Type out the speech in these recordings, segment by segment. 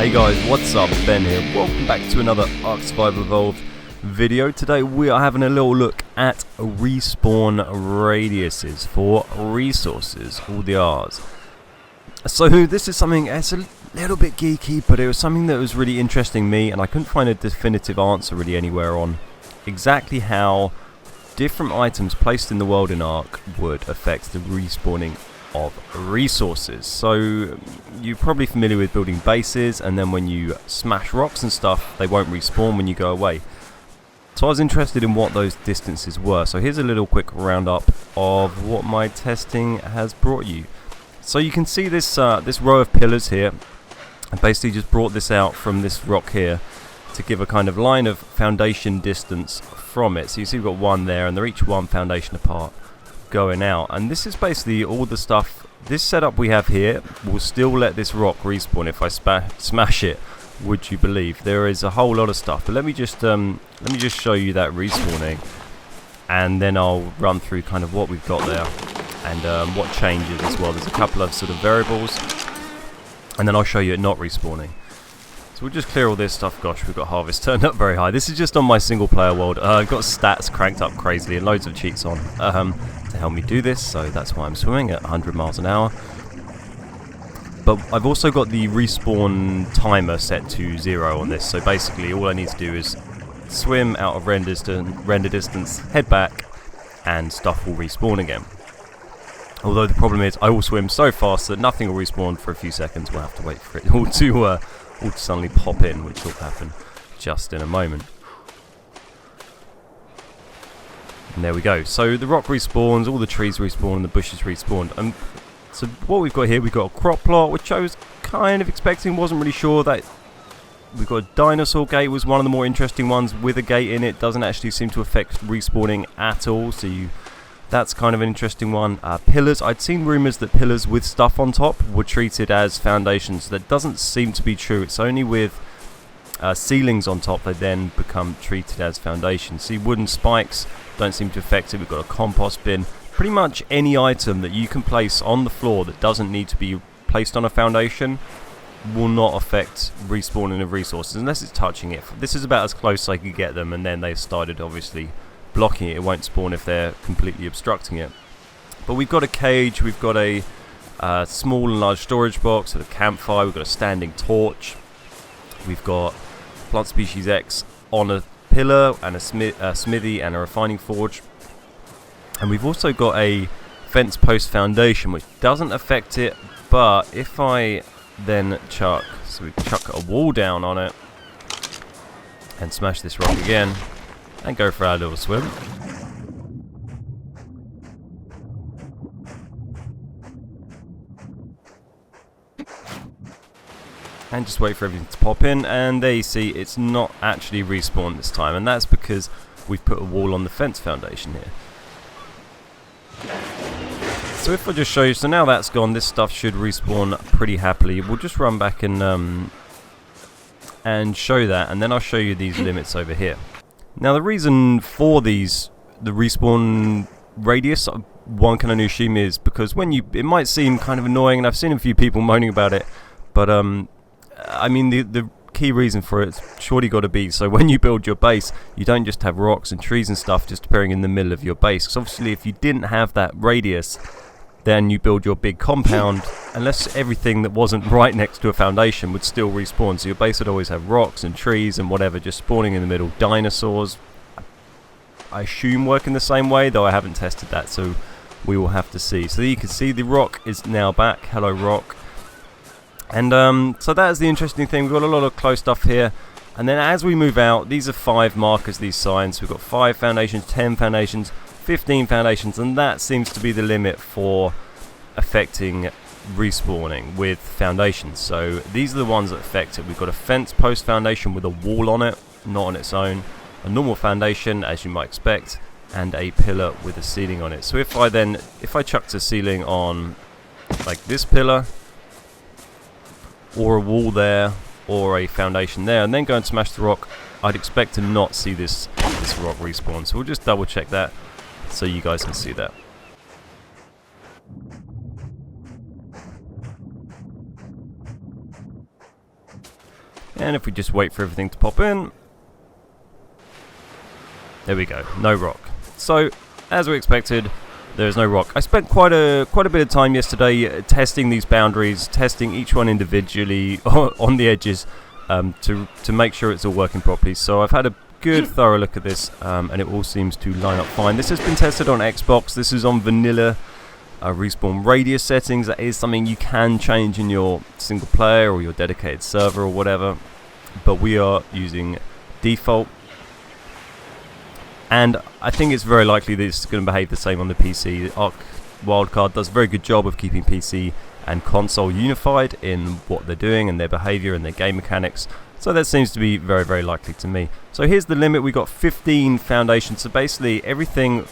Hey guys, what's up? Ben here. Welcome back to another Ark Survival Evolved video. Today we are having a little look at respawn radiuses for resources, all the R's. So this is something that's a little bit geeky, but it was something that was really interesting me, and I couldn't find a definitive answer really anywhere on exactly how different items placed in the world in Ark would affect the respawning of resources. So you're probably familiar with building bases, and then when you smash rocks and stuff, they won't respawn when you go away. So I was interested in what those distances were. So here's a little quick roundup of what my testing has brought you. So you can see this this row of pillars here. I basically just brought this out from this rock here to give a kind of line of foundation distance from it. So you see we've got one there, and they're each one foundation apart going out. And this is basically all the stuff. This setup we have here will still let this rock respawn if I smash it, would you believe. There is a whole lot of stuff, but let me just show you that respawning, and then I'll run through kind of what we've got there and what changes as well. There's a couple of sort of variables, and then I'll show you it not respawning. So we'll just clear all this stuff. Gosh, we've got harvest turned up very high. This is just on my single player world. I've got stats cranked up crazily and loads of cheats on to help me do this, so that's why I'm swimming at 100 miles an hour. But I've also got the respawn timer set to 0 on this, so basically all I need to do is swim out of render distance, head back, and stuff will respawn again. Although the problem is I will swim so fast that nothing will respawn for a few seconds. We'll have to wait for it all to suddenly pop in, which will happen just in a moment. And there we go. So the rock respawns, all the trees respawn, and the bushes respawned. So what we've got here, we've got a crop plot, which I was kind of expecting, wasn't really sure. That we've got a dinosaur gate, was one of the more interesting ones with a gate in it. Doesn't actually seem to affect respawning at all, so that's kind of an interesting one. Pillars, I'd seen rumours that pillars with stuff on top were treated as foundations. That doesn't seem to be true. It's only with ceilings on top they then become treated as foundations. See, wooden spikes don't seem to affect it. We've got a compost bin. Pretty much any item that you can place on the floor that doesn't need to be placed on a foundation will not affect respawning of resources unless it's touching it. This is about as close as I could get them, and then they started obviously blocking it. It won't spawn if they're completely obstructing it. But we've got a cage, we've got a small and large storage box, a campfire, we've got a standing torch, we've got plant species X on a pillar, and a smithy and a refining forge. And we've also got a fence post foundation, which doesn't affect it, but if I then chuck a wall down on it and smash this rock again and go for our little swim, and just wait for everything to pop in, and there you see it's not actually respawned this time, and that's because we've put a wall on the fence foundation here. So if I just show you, so now that's gone, this stuff should respawn pretty happily. We'll just run back and show that, and then I'll show you these limits over here. Now the reason for the respawn radius, one can only assume, is because it might seem kind of annoying, and I've seen a few people moaning about it, but I mean the key reason for it's surely got to be so when you build your base, you don't just have rocks and trees and stuff just appearing in the middle of your base. Because obviously if you didn't have that radius, then you build your big compound, unless everything that wasn't right next to a foundation would still respawn. So your base would always have rocks and trees and whatever just spawning in the middle. Dinosaurs, I assume, work in the same way, though I haven't tested that, so we will have to see. So you can see the rock is now back. Hello rock. And so that is the interesting thing. We've got a lot of close stuff here, and then as we move out, these are 5 markers, these signs. We've got 5 foundations, 10 foundations, 15 foundations, and that seems to be the limit for affecting respawning with foundations. So these are the ones that affect it. We've got a fence post foundation with a wall on it, not on its own, a normal foundation as you might expect, and a pillar with a ceiling on it. So if I chucked a ceiling on like this pillar, or a wall there, or a foundation there, and then go and smash the rock, I'd expect to not see this rock respawn. So we'll just double check that so you guys can see that. And if we just wait for everything to pop in, there we go, no rock. So, as we expected, there's no rock. I spent quite a bit of time yesterday testing these boundaries, testing each one individually on the edges to make sure it's all working properly. So I've had a good thorough look at this, and it all seems to line up fine. This has been tested on Xbox. This is on vanilla respawn radius settings. That is something you can change in your single player or your dedicated server or whatever, but we are using default. And I think it's very likely that it's going to behave the same on the PC. Ark Wildcard does a very good job of keeping PC and console unified in what they're doing and their behavior and their game mechanics. So that seems to be very, very likely to me. So here's the limit. We got 15 foundations. So basically everything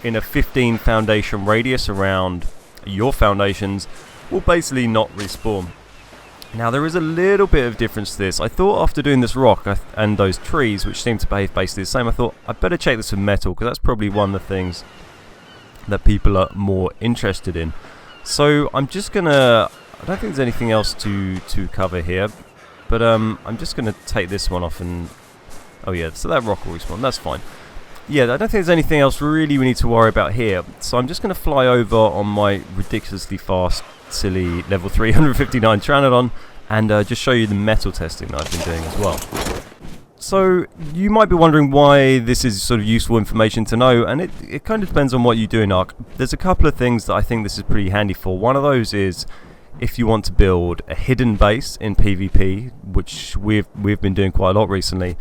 in a 15 foundation radius around your foundations will basically not respawn. Now there is a little bit of difference to this. I thought after doing this rock and those trees, which seem to behave basically the same, I thought I'd better check this with metal, because that's probably one of the things that people are more interested in. So I'm just gonna, I don't think there's anything else to cover here, but I'm just gonna take this one off and, oh yeah, so that rock will respawn, that's fine. Yeah, I don't think there's anything else really we need to worry about here. So I'm just gonna fly over on my ridiculously fast, silly level 359 Pteranodon and just show you the metal testing that I've been doing as well. So you might be wondering why this is sort of useful information to know, and it kind of depends on what you do in Ark. There's a couple of things that I think this is pretty handy for. One of those is if you want to build a hidden base in PvP, which we've been doing quite a lot recently,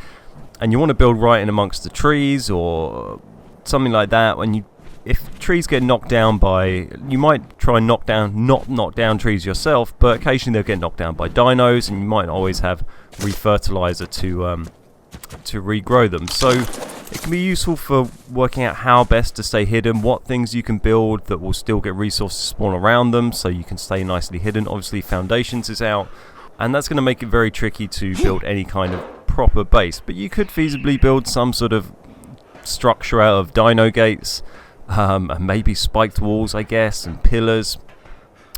and you want to build right in amongst the trees or something like that, when if trees get knocked down by, you might try and not knock down trees yourself, but occasionally they'll get knocked down by dinos, and you might always have refertilizer to regrow them. So it can be useful for working out how best to stay hidden, what things you can build that will still get resources spawn around them, so you can stay nicely hidden. Obviously foundations is out, and that's going to make it very tricky to build any kind of proper base, but you could feasibly build some sort of structure out of dino gates, and maybe spiked walls, I guess, and pillars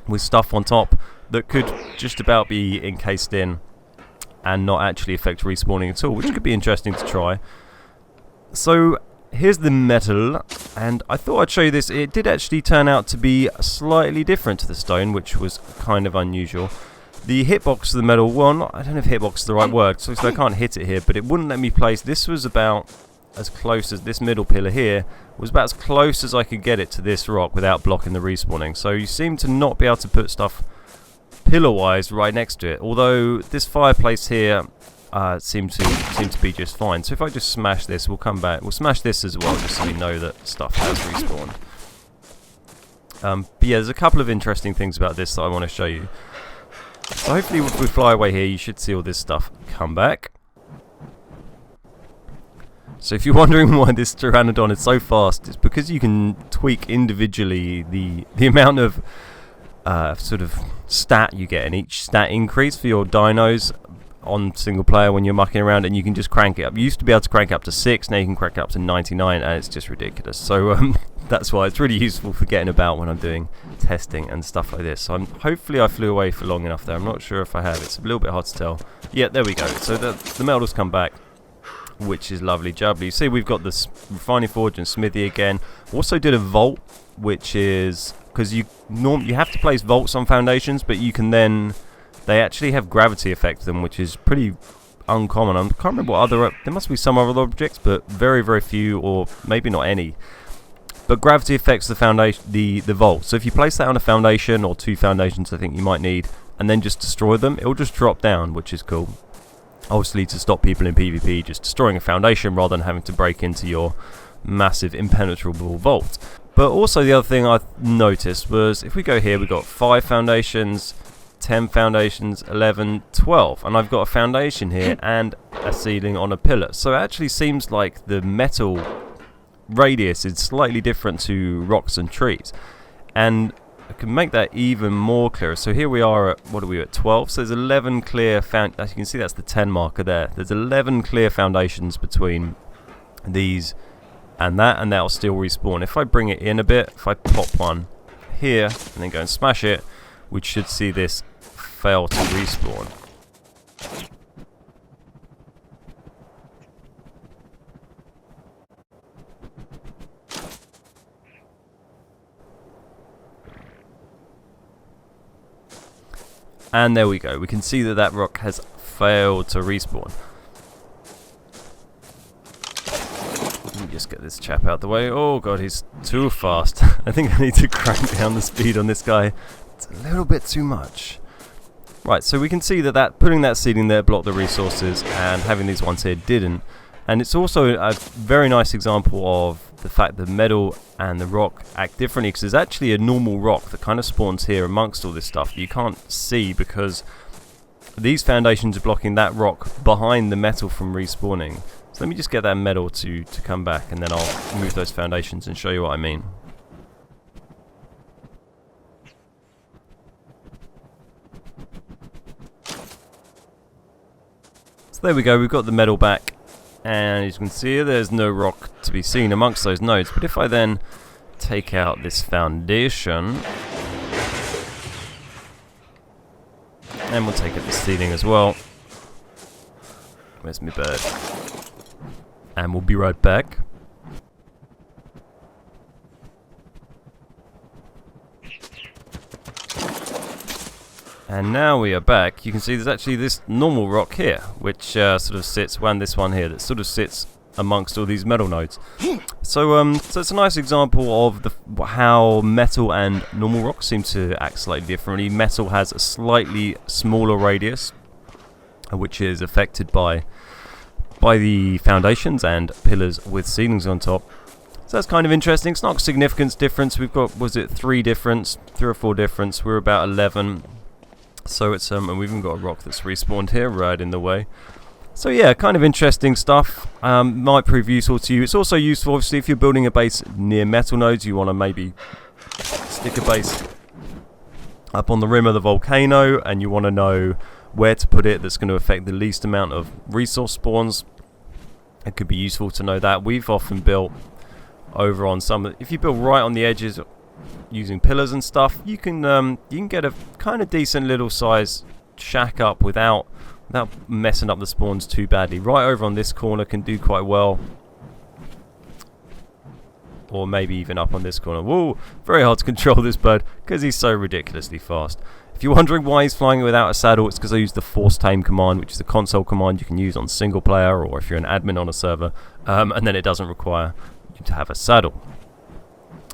with stuff on top that could just about be encased in and not actually affect respawning at all, which could be interesting to try. So here's the metal, and I thought I'd show you this. It did actually turn out to be slightly different to the stone, which was kind of unusual. The hitbox of the metal, well, I don't know if hitbox is the right word, so I can't hit it here, but it wouldn't let me place. This was about as close as this middle pillar here was about as close as I could get it to this rock without blocking the respawning. So you seem to not be able to put stuff pillar-wise right next to it. Although this fireplace here seemed to be just fine. So if I just smash this, we'll come back. We'll smash this as well, just so we know that stuff has respawned. But yeah, there's a couple of interesting things about this that I want to show you. So hopefully, if we fly away here, you should see all this stuff come back. So if you're wondering why this Pteranodon is so fast, it's because you can tweak individually the amount of sort of stat you get in each stat increase for your dinos on single player when you're mucking around, and you can just crank it up. You used to be able to crank it up to 6, now you can crank it up to 99, and it's just ridiculous. So that's why it's really useful for getting about when I'm doing testing and stuff like this. So hopefully I flew away for long enough there. I'm not sure if I have. It's a little bit hard to tell. Yeah, there we go. So the metal's come back, which is lovely jubbly. You see we've got this refining forge and smithy again. Also did a vault, which is because you have to place vaults on foundations, but you can then, they actually have gravity effect to them, which is pretty uncommon. I can't remember what other, there must be some other objects, but very, very few, or maybe not any. But gravity affects the foundation, the vault. So if you place that on a foundation or 2 foundations, I think you might need, and then just destroy them, it'll just drop down, which is cool. Obviously, to stop people in PvP just destroying a foundation rather than having to break into your massive impenetrable vault. But also the other thing I noticed was if we go here, we've got 5 foundations, 10 foundations, 11, 12, and I've got a foundation here and a ceiling on a pillar. So it actually seems like the metal radius is slightly different to rocks and trees, and I can make that even more clear. So here we are at, what are we at, 12? So there's 11 clear, as you can see that's the 10 marker there. There's 11 clear foundations between these and that'll still respawn. If I bring it in a bit, if I pop one here and then go and smash it, we should see this fail to respawn. And there we go. We can see that that rock has failed to respawn. Let me just get this chap out the way. Oh god, he's too fast. I think I need to crank down the speed on this guy. It's a little bit too much. Right, so we can see that putting that seeding there blocked the resources, and having these ones here didn't. And it's also a very nice example of the fact that metal and the rock act differently, because there's actually a normal rock that kind of spawns here amongst all this stuff you can't see, because these foundations are blocking that rock behind the metal from respawning. So let me just get that metal to come back, and then I'll move those foundations and show you what I mean. So there we go, we've got the metal back, and as you can see there's no rock to be seen amongst those nodes. But if I then take out this foundation, and we'll take out the ceiling as well. Where's my bird? And we'll be right back. And now we are back. You can see there's actually this normal rock here, which sort of sits, this one here, that sort of sits amongst all these metal nodes. So it's a nice example of how metal and normal rocks seem to act slightly differently. Metal has a slightly smaller radius, which is affected by the foundations and pillars with ceilings on top. So that's kind of interesting. It's not a significant difference. We've got, was it 3 or 4 difference? We're about 11. So it's and we've even got a rock that's respawned here right in the way. So yeah, kind of interesting stuff. Might prove useful to you. It's also useful, obviously, if you're building a base near metal nodes. You want to maybe stick a base up on the rim of the volcano, and you want to know where to put it that's going to affect the least amount of resource spawns. It could be useful to know that. We've often built over on some, if you build right on the edges using pillars and stuff, you can get a kind of decent little size shack up without messing up the spawns too badly. Right over on this corner can do quite well, or maybe even up on this corner. Whoa, very hard to control this bird because he's so ridiculously fast. If you're wondering why he's flying without a saddle, it's because I use the force tame command, which is a console command you can use on single player or if you're an admin on a server, and then it doesn't require you to have a saddle.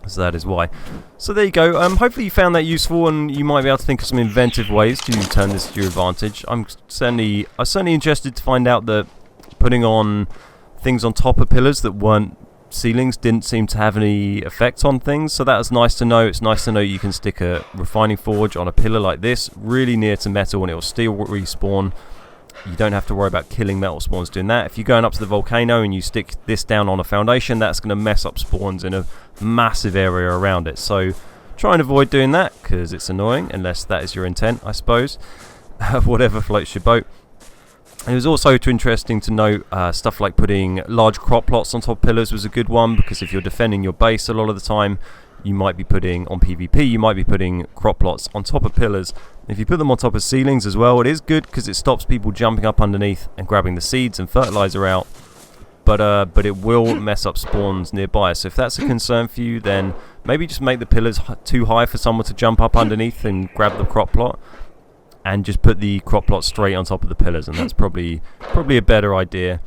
So that is why. So there you go. Hopefully you found that useful, and you might be able to think of some inventive ways to turn this to your advantage. I'm certainly interested to find out that putting on things on top of pillars that weren't ceilings didn't seem to have any effect on things. So that was nice to know. It's nice to know you can stick a refining forge on a pillar like this, really near to metal, and it will still respawn. You don't have to worry about killing metal spawns doing that. If you're going up to the volcano and you stick this down on a foundation, that's going to mess up spawns in a massive area around it. So try and avoid doing that, because it's annoying, unless that is your intent, I suppose. Whatever floats your boat. And it was also interesting to note stuff like putting large crop plots on top of pillars was a good one, because if you're defending your base a lot of the time, you might be putting, on PvP, you might be putting crop plots on top of pillars. If you put them on top of ceilings as well, it is good because it stops people jumping up underneath and grabbing the seeds and fertilizer out. But it will mess up spawns nearby. So if that's a concern for you, then maybe just make the pillars too high for someone to jump up underneath and grab the crop plot, and just put the crop plot straight on top of the pillars, and that's probably a better idea.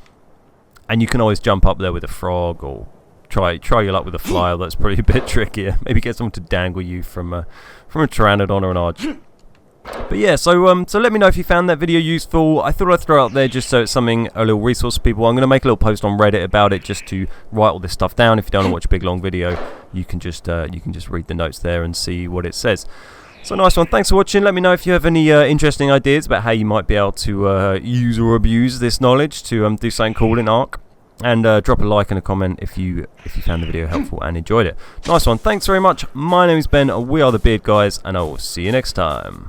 And you can always jump up there with a frog, or try your luck with a fly. That's probably a bit trickier. Maybe get someone to dangle you from a pteranodon or an arch. But yeah, so let me know if you found that video useful. I thought I'd throw it out there just so it's something, a little resource for people. I'm going to make a little post on Reddit about it, just to write all this stuff down. If you don't want to watch a big long video, you can just read the notes there and see what it says. So nice one. Thanks for watching. Let me know if you have any interesting ideas about how you might be able to use or abuse this knowledge to do something cool in Ark. And drop a like and a comment if you found the video helpful and enjoyed it. Nice one. Thanks very much. My name is Ben. We are the Beard Guys, and I will see you next time.